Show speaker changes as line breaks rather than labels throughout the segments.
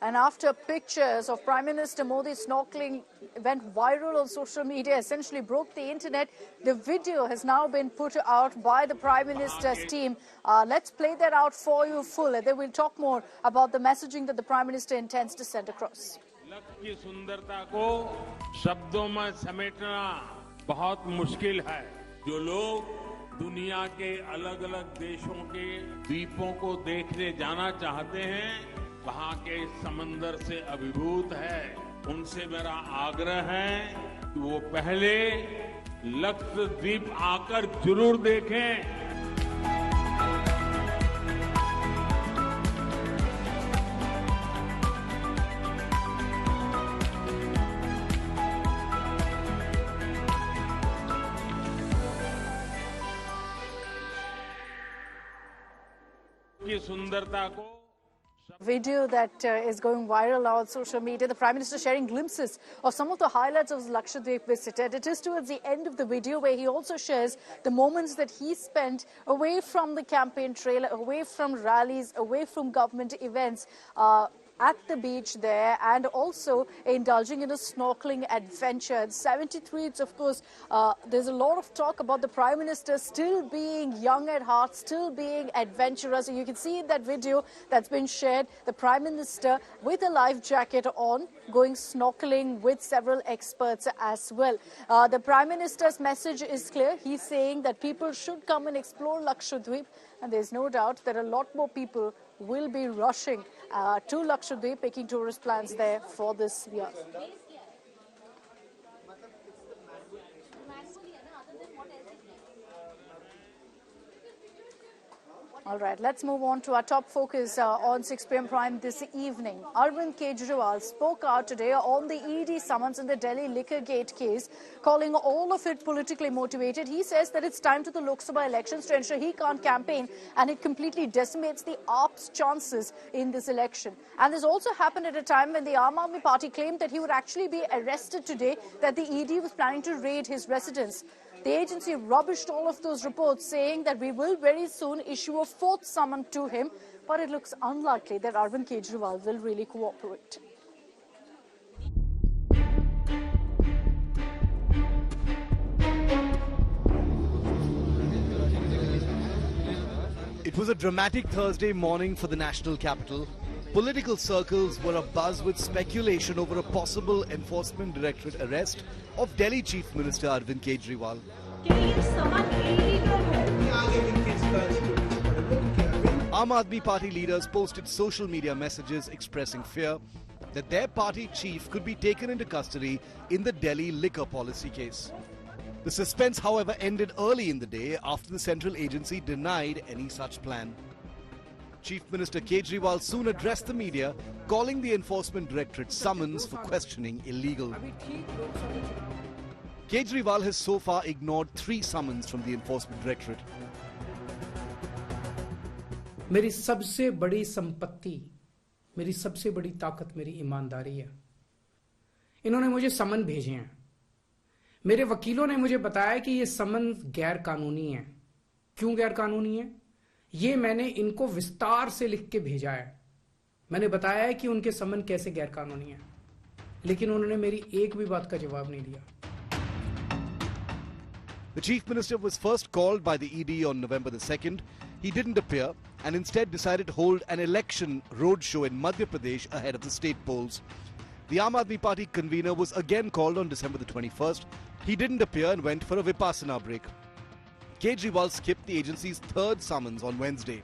And after pictures of Prime Minister Modi snorkeling went viral on social media, essentially broke the internet, the video has now been put out by the Prime Minister's team. Let's play that out for you full, and then we'll talk more about the messaging that the Prime Minister intends to send across.
लक्ष्य की सुंदरता को शब्दों में समेटना बहुत मुश्किल है। जो लोग दुनिया के अलग-अलग देशों के द्वीपों को देखने जाना चाहते हैं, वहां के समंदर से अभिभूत है, उनसे मेरा आग्रह है कि वो पहले लक्षद्वीप आकर जरूर देखें। की सुंदरता को
Video that is going viral now on social media. The Prime Minister sharing glimpses of some of the highlights of his Lakshadweep visit. And it is towards the end of the video where he also shares the moments that he spent away from the campaign trail, away from rallies, away from government events, at the beach there, and also indulging in a snorkeling adventure. At 73, it's of course, there's a lot of talk about the Prime Minister still being young at heart, still being adventurous. And you can see in that video that's been shared, the Prime Minister with a life jacket on, going snorkeling with several experts as well. The Prime Minister's message is clear. He's saying that people should come and explore Lakshadweep, and there's no doubt that a lot more people will be rushing to Lakshadweep, making tourist plans there for this year. All right, let's move on to our top focus on 6 p.m. Prime this evening. Arvind Kejriwal spoke out today on the ED summons in the Delhi liquor gate case, calling all of it politically motivated. He says that it's time to the Lok Sabha elections to ensure he can't campaign, and it completely decimates the AAP's chances in this election. And this also happened at a time when the Aam Aadmi Party claimed that he would actually be arrested today, that the ED was planning to raid his residence. The agency rubbished all of those reports, saying that we will very soon issue a 4th summon to him, but it looks unlikely that Arvind Kejriwal will really cooperate.
It was a dramatic Thursday morning for the national capital. Political circles were abuzz with speculation over a possible Enforcement Directorate arrest of Delhi Chief Minister Arvind Kejriwal. Aam Aadmi Party leaders posted social media messages expressing fear that their party chief could be taken into custody in the Delhi liquor policy case. The suspense, however, ended early in the day after the central agency denied any such plan. Chief Minister Kejriwal soon addressed the media, calling the Enforcement Directorate summons for questioning illegal. Kejriwal has so far ignored 3 summons from the Enforcement Directorate.
मेरी सबसे बड़ी संपत्ति, मेरी सबसे बड़ी ताकत मेरी ईमानदारी है। इन्होंने मुझे समन भेजे हैं। मेरे वकीलों ने मुझे बताया कि ये समन गैर कानूनी है। क्यों गैर कानूनी है? ये मैंने इनको विस्तार से लिख के भेजा है। मैंने बताया है कि उनके समन कैसे गैर कानूनी है, लेकिन उन्होंने मेरी एक भी बात का जवाब नहीं दिया।
The Chief Minister was first called by the ED on November the 2nd. He didn't appear and instead decided to hold an election roadshow in Madhya Pradesh ahead of the state polls. The Aam Aadmi Party convener was again called on December the 21st. He didn't appear and went for a Vipassana break. Kejriwal skipped the agency's 3rd summons on Wednesday.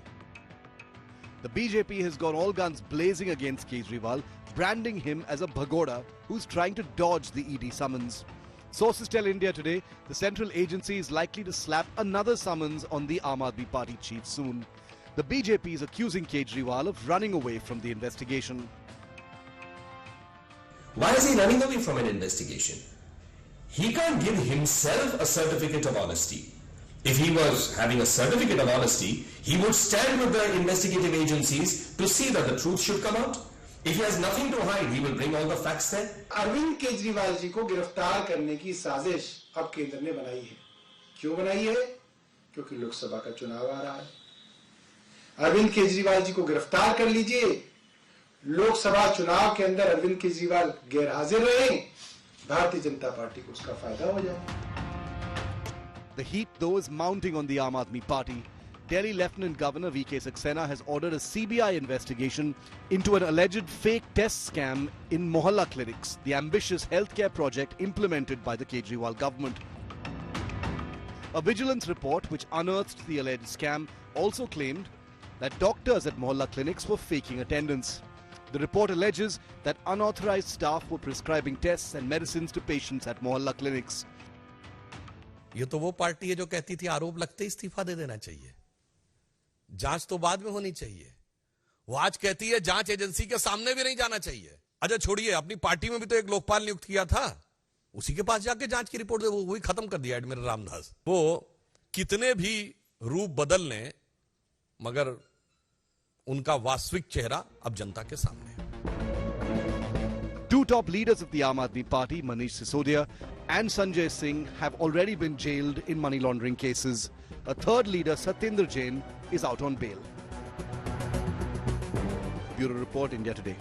The BJP has gone all guns blazing against Kejriwal, branding him as a bhagoda who's trying to dodge the ED summons. Sources tell India Today the central agency is likely to slap another summons on the Aam Aadmi Party chief soon. The BJP is accusing Kejriwal of running away from the investigation.
Why is he running away from an investigation? He can't give himself a certificate of honesty. If he was having a certificate of honesty, he would stand with the investigative agencies to see that the truth should come out. If he has nothing to hide, he will bring all the facts there.
Arvind Kejriwal ji को गिरफ्तार करने की साजिश अब केंद्र ने बनाई है। क्यों बनाई है? क्योंकि लोकसभा का चुनाव आ रहा है। अरविंद केजरीवाल जी को गिरफ्तार कर लीजिए, लोकसभा चुनाव के अंदर अरविंद केजरीवाल गैर हाजिर रहे, भारतीय जनता पार्टी को उसका फायदा हो जाए.
The heat, though, is mounting on the Aam Aadmi Party. Delhi Lieutenant Governor V.K. Saxena has ordered a CBI investigation into an alleged fake test scam in Mohalla clinics, the ambitious healthcare project implemented by the Kejriwal government. A vigilance report which unearthed the alleged scam also claimed that doctors at Mohalla clinics were faking attendance. The report alleges that unauthorized staff were prescribing tests and medicines to patients at Mohalla clinics.
ये तो वो party है जो कहती थी आरोप लगते ही इस्तीफा दे देना चाहिए, जांच तो बाद में होनी चाहिए. वो आज कहती है जांच एजेंसी के सामने भी नहीं जाना चाहिए. अच्छा छोड़िए, अपनी पार्टी में भी तो एक लोकपाल नियुक्त किया था, उसी के पास जाके जांच की रिपोर्ट दे, वो वही खत्म कर दिया एडमिरल रामदास. वो कितने भी रूप बदल लें, मगर उनका वास्तविक चेहरा अब जनता के सामने है.
Two top leaders of the Aam Aadmi Party, Manish Sisodia and Sanjay Singh, have already been jailed in money laundering cases. A third leader, Satyendra Jain, is out on bail. Bureau Report, India Today.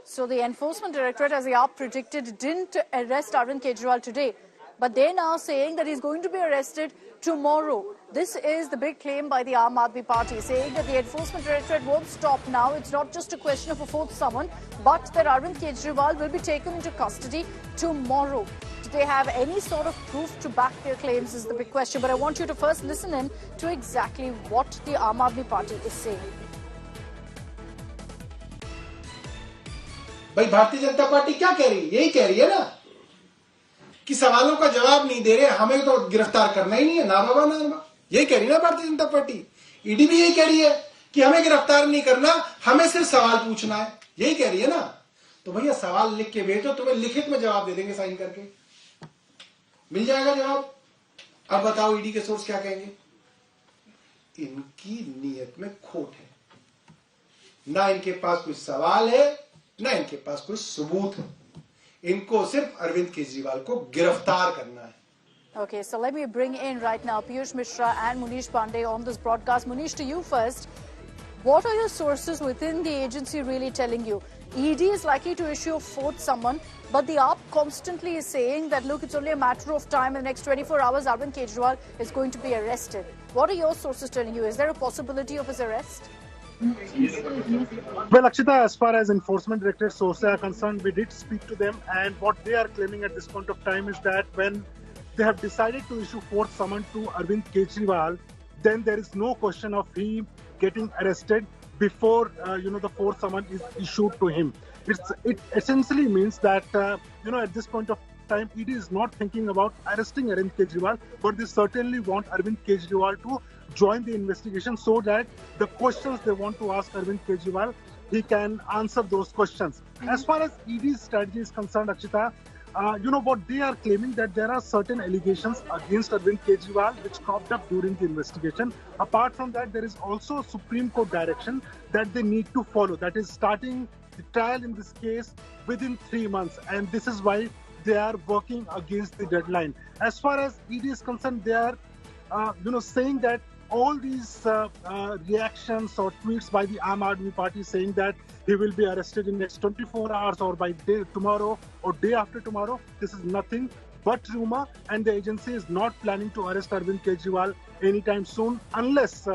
So the Enforcement Directorate, as the AAP predicted, didn't arrest Arvind Kejriwal today. But they're now saying that he's going to be arrested tomorrow. This is the big claim by the Aam Aadmi Party, saying that the Enforcement Directorate won't stop now. It's not just a question of a fourth summon, but that Arvind Kejriwal will be taken into custody tomorrow. Do they have any sort of proof to back their claims is the big question. But I want you to first listen in to exactly what the Aam Aadmi Party is saying.
भाई Bharatiya Janata party क्या कह रही है? यही कह रही है ना कि सवालों का जवाब नहीं दे रहे, हमें तो गिरफ्तार करना ही नहीं है, ना बाबा ना बाबा. यही कह रही है ना भारतीय जनता पार्टी. ईडी भी यही कह रही है कि हमें गिरफ्तार नहीं करना, हमें सिर्फ सवाल पूछना है. यही कह रही है ना. तो भैया सवाल लिख के भेजो, तुम्हें लिखित में जवाब दे देंगे, साइन करके मिल जाएगा जवाब. अब बताओ ईडी के सोर्स क्या कहेंगे. इनकी नीयत में खोट है, ना इनके पास कोई सवाल है, ना इनके पास कोई सबूत है. इनको सिर्फ अरविंद केजरीवाल को गिरफ्तार करना है.
Okay, so let me bring in right now Piyush Mishra and Munish Pandey on this broadcast. Munish, to you first. What are your sources within the agency really telling you? ED is likely to issue a fourth summon, but the AAP constantly is saying that, look, it's only a matter of time. In the next 24 hours, Arvind Kejriwal is going to be arrested. What are your sources telling you? Is there a possibility of his arrest?
Well, Akshita, as far as Enforcement Directorate sources are concerned, we did speak to them, and what they are claiming at this point of time is that when they have decided to issue fourth summon to Arvind Kejriwal, then there is no question of him getting arrested before the fourth summon is issued to him. It essentially means that at this point of time, ED is not thinking about arresting Arvind Kejriwal, but they certainly want Arvind Kejriwal to join the investigation so that the questions they want to ask Arvind Kejriwal, he can answer those questions. As far as ED's strategy is concerned, Akshita, what they are claiming that there are certain allegations against Arvind Kejriwal which cropped up during the investigation. Apart from that, there is also a Supreme Court direction that they need to follow, that is starting the trial in this case within 3 months, and this is why they are working against the deadline. As far as ED is concerned, they are saying that all these reactions or tweets by the Aam Aadmi Party saying that he will be arrested in next 24 hours or by tomorrow or day after tomorrow, this is nothing but rumor, and the agency is not planning to arrest Arvind Kejriwal anytime soon unless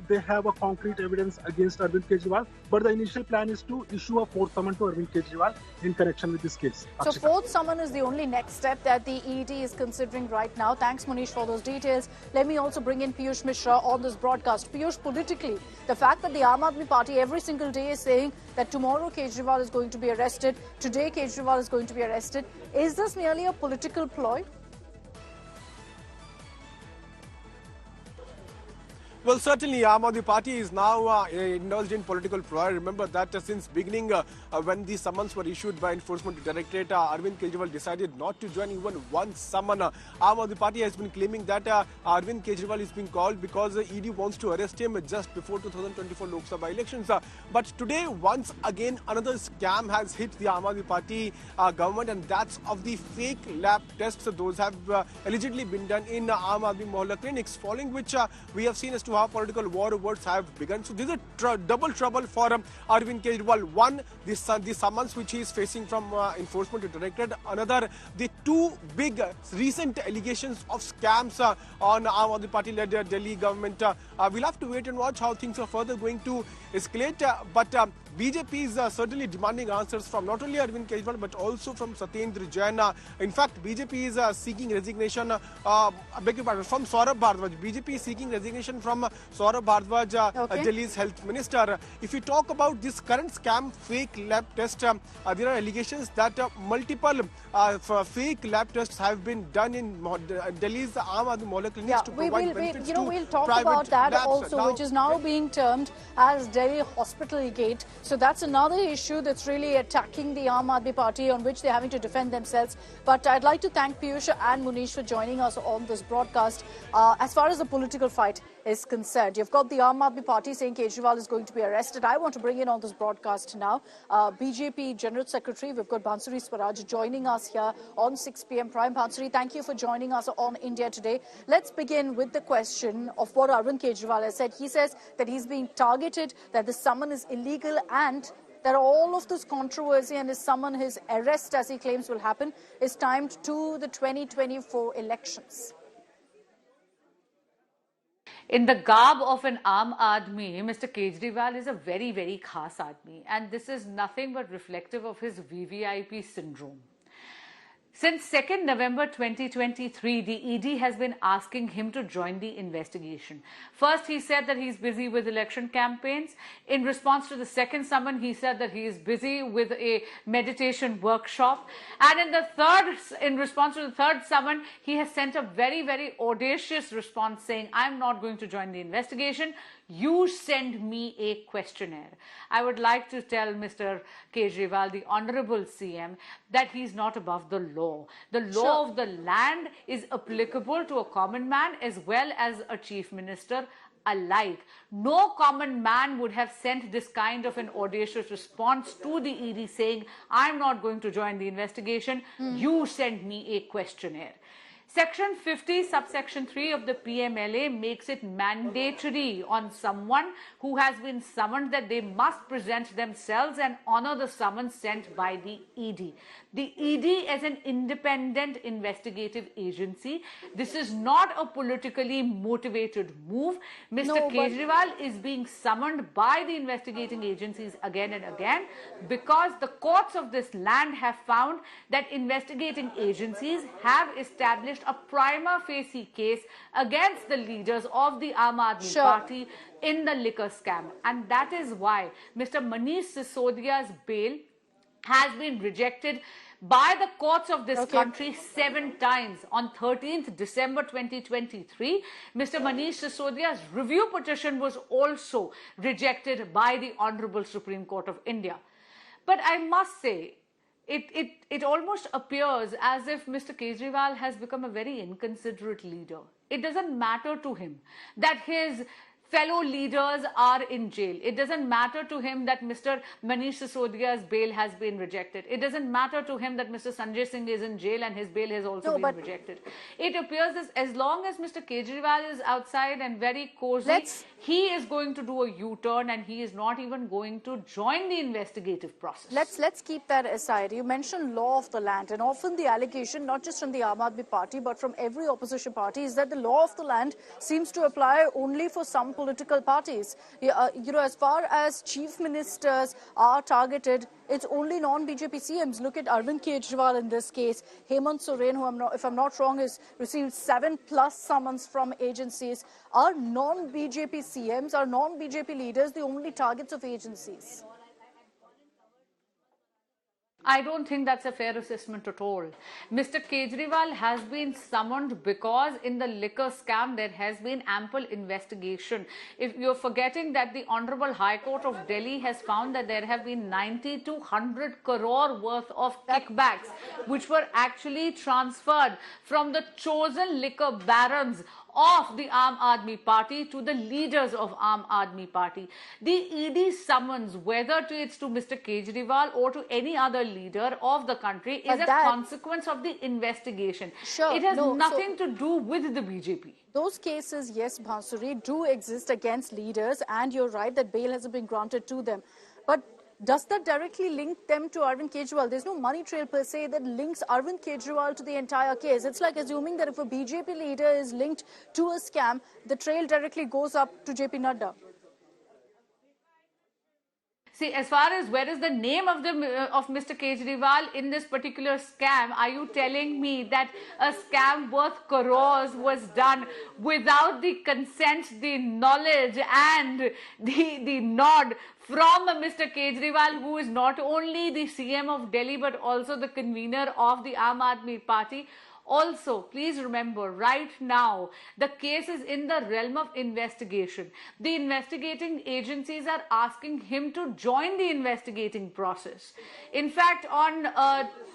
they have a concrete evidence against Arvind Kejriwal. But the initial plan is to issue a fourth summon to Arvind Kejriwal in connection with this case.
So fourth summon is the only next step that the ED is considering right now. Thanks, Munish, for those details. Let me also bring in Piyush Mishra on this broadcast. Piyush, politically, the fact that the Aam Aadmi Party every single day is saying that tomorrow Kejriwal is going to be arrested, today Kejriwal is going to be arrested, is this merely a political ploy?
Well, certainly, Aam Aadmi Party is now indulged in political ploy. Remember that since beginning, when the summons were issued by Enforcement Directorate, Arvind Kejriwal decided not to join even one summon. Aam Aadmi Party has been claiming that Arvind Kejriwal is being called because ED wants to arrest him just before 2024 Lok Sabha elections. But today, once again, another scam has hit the Aam Aadmi Party government, and that's of the fake lab tests. Those have allegedly been done in Aam Aadmi Mohalla clinics, following which we have seen as to how political war words have begun. So this is double trouble for Arvind Kejriwal. One, the summons which he is facing from Enforcement Directorate. Another, the two big recent allegations of scams on Aam Aadmi Party-led Delhi government. We'll have to wait and watch how things are further going to escalate. But BJP is certainly demanding answers from not only Arvind Kejriwal but also from Satyendra Jain. In fact, BJP is seeking resignation from Saurabh Bhardwaj. BJP is seeking resignation from Saurabh Bhardwaj, Delhi's health minister. If we talk about this current scam, fake lab test, there are allegations that multiple fake lab tests have been done in Delhi's Aam Aadmi Mohalla clinics to provide benefits to
we'll talk
private
about that
labs.
also, which is now being termed as Delhi Hospital Gate. So that's another issue that's really attacking the Aam Aadmi Party, on which they're having to defend themselves. But I'd like to thank Piyush and Munish for joining us on this broadcast. As far as the political fight is concerned, you've got the Aam Aadmi Party saying Kejriwal is going to be arrested. I want to bring in on this broadcast now BJP General Secretary, we've got Bansuri Swaraj joining us here on 6 p.m. Prime. Bansuri, thank you for joining us on India Today. Let's begin with the question of what Arvind Kejriwal has said. He says that he's being targeted, that the summon is illegal, and that all of this controversy and his summon, his arrest, as he claims will happen, is timed to the 2024 elections.
In the garb of an Aam Aadmi, Mr. Kejriwal is a very, very khas Aadmi, and this is nothing but reflective of his VVIP syndrome. Since 2nd November 2023, the ED has been asking him to join the investigation. First, he said that he's busy with election campaigns. In response to the second summon, he said that he is busy with a meditation workshop. And in response to the third summon, he has sent a very, very audacious response saying, I'm not going to join the investigation. You send me a questionnaire. I would like to tell Mr. Kejriwal, the Honorable CM, that he's not above the law. The law of the land is applicable to a common man as well as a chief minister alike. No common man would have sent this kind of an audacious response to the ED saying, I'm not going to join the investigation. You send me a questionnaire. Section 50, subsection 3 of the PMLA makes it mandatory on someone who has been summoned that they must present themselves and honor the summons sent by the ED. The ED is an independent investigative agency. This is not a politically motivated move. Mr. Kejriwal is being summoned by the investigating agencies again and again because the courts of this land have found that investigating agencies have established a prima facie case against the leaders of the Aam Aadmi Party in the liquor scam. And that is why Mr. Manish Sisodia's bail has been rejected by the courts of this country 7 times. On 13th December 2023, Mr. Manish Sisodia's review petition was also rejected by the Honorable Supreme Court of India. But I must say, it almost appears as if Mr. Kejriwal has become a very inconsiderate leader. It doesn't matter to him that his fellow leaders are in jail. It doesn't matter to him that Mr. Manish Sisodia's bail has been rejected. It doesn't matter to him that Mr. Sanjay Singh is in jail and his bail has also been rejected. It appears as long as Mr. Kejriwal is outside and very cozy, he is going to do a U-turn and he is not even going to join the investigative process.
Let's keep that aside. You mentioned law of the land, and often the allegation, not just from the Aam Aadmi Party, but from every opposition party, is that the law of the land seems to apply only for some political parties. As far as chief ministers are targeted, it's only non-BJP CMs. Look at Arvind Kejriwal in this case. Hemant Soren, who if I'm not wrong, has received 7+ summons from agencies. Are non-BJP CMs, are non-BJP leaders the only targets of agencies?
I don't think that's a fair assessment at all. Mr. Kejriwal has been summoned because in the liquor scam there has been ample investigation. If you're forgetting that the Honorable High Court of Delhi has found that there have been 90 to 100 crore worth of kickbacks which were actually transferred from the chosen liquor barons of the Aam Aadmi Party to the leaders of Aam Aadmi Party. The ED summons, whether it's to Mr. Kejriwal or to any other leader of the country, is a consequence of the investigation.
Sure,
it has nothing to do with the BJP.
Those cases, yes, Bhansuri, do exist against leaders, and you're right that bail hasn't been granted to them. But does that directly link them to Arvind Kejriwal? There's no money trail per se that links Arvind Kejriwal to the entire case. It's like assuming that if a BJP leader is linked to a scam, the trail directly goes up to JP Nadda.
See, as far as where is the name of Mr. Kejriwal in this particular scam, are you telling me that a scam worth crores was done without the consent, the knowledge and the nod from Mr. Kejriwal, who is not only the CM of Delhi but also the convener of the Aam Aadmi Party? Also, please remember, right now, the case is in the realm of investigation. The investigating agencies are asking him to join the investigating process. In fact, on,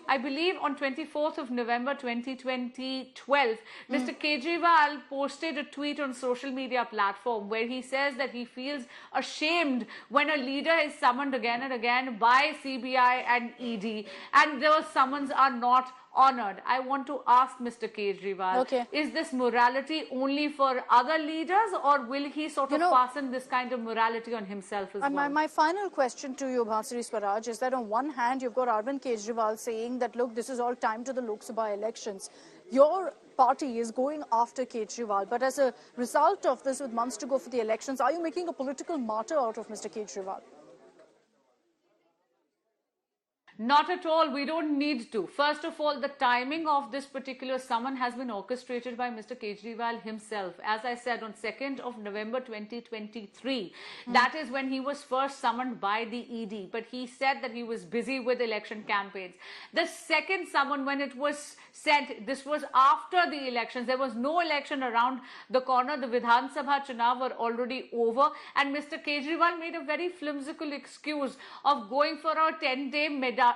I believe, on 24th of November 2012, Mr. Kejriwal posted a tweet on social media platform where he says that he feels ashamed when a leader is summoned again and again by CBI and ED, and those summons are not honored. I want to ask Mr. Kejriwal, is this morality only for other leaders, or will he sort of fasten this kind of morality on himself as well?
My final question to you, Bhansuri Swaraj, is that on one hand, you've got Arvind Kejriwal saying that, look, this is all time to the Lok Sabha elections. Your party is going after Kejriwal, but as a result of this, with months to go for the elections, are you making a political martyr out of Mr. Kejriwal?
Not at all. We don't need to. First of all, the timing of this particular summon has been orchestrated by Mr. Kejriwal himself. As I said, on 2nd of November 2023, that is when he was first summoned by the ED. But he said that he was busy with election campaigns. The second summon, when it was sent, this was after the elections. There was no election around the corner. The Vidhan Sabha Chunav were already over. And Mr. Kejriwal made a very flimsical excuse of going for a 10-day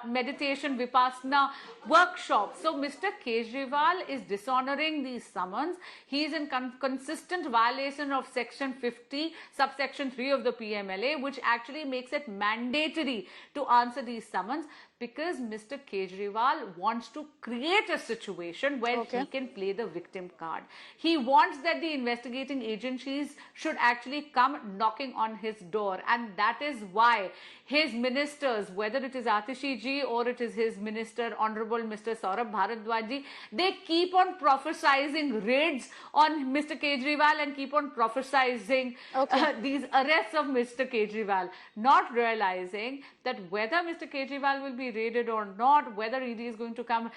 meditation Vipassana workshop. So Mr. Kejriwal is dishonoring these summons. He is in consistent violation of Section 50, subsection 3 of the PMLA, which actually makes it mandatory to answer these summons, because Mr. Kejriwal wants to create a situation where he can play the victim card. He wants that the investigating agencies should actually come knocking on his door, and that is why his ministers, whether it is Atishi ji or it is his minister, Honorable Mr. Saurabh Bharadwaj ji, they keep on prophesizing raids on Mr. Kejriwal and keep on prophesizing these arrests of Mr. Kejriwal, not realizing that whether Mr. Kejriwal will be raided or not, whether ED is going to come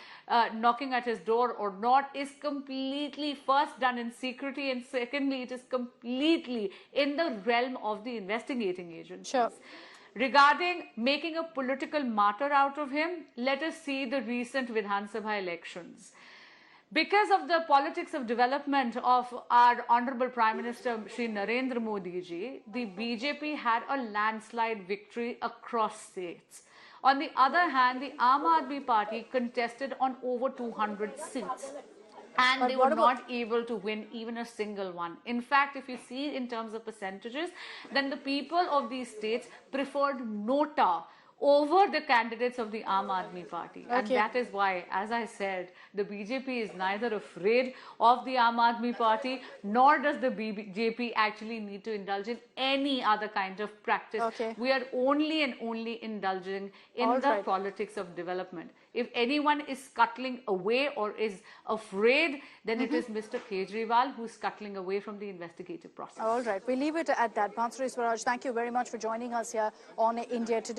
knocking at his door or not, is completely first done in secrecy, and secondly, it is completely in the realm of the investigating agencies.
Sure.
Regarding making a political martyr out of him, let us see the recent Vidhan Sabha elections. Because of the politics of development of our Honorable Prime Minister Shri Narendra Modi ji, the BJP had a landslide victory across states. On the other hand, the Aam Aadmi Party contested on over 200 seats. And they were not able to win even a single one. In fact, if you see in terms of percentages, then the people of these states preferred Nota over the candidates of the Aam Aadmi Party. And that is why, as I said, the BJP is neither afraid of the Aam Aadmi Party, nor does the BJP actually need to indulge in any other kind of practice. We are only and only indulging in the politics of development. If anyone is scuttling away or is afraid, then it is Mr. Kejriwal who is scuttling away from the investigative process.
All right, we leave it at that. Bhansuri Swaraj, thank you very much for joining us here on India Today.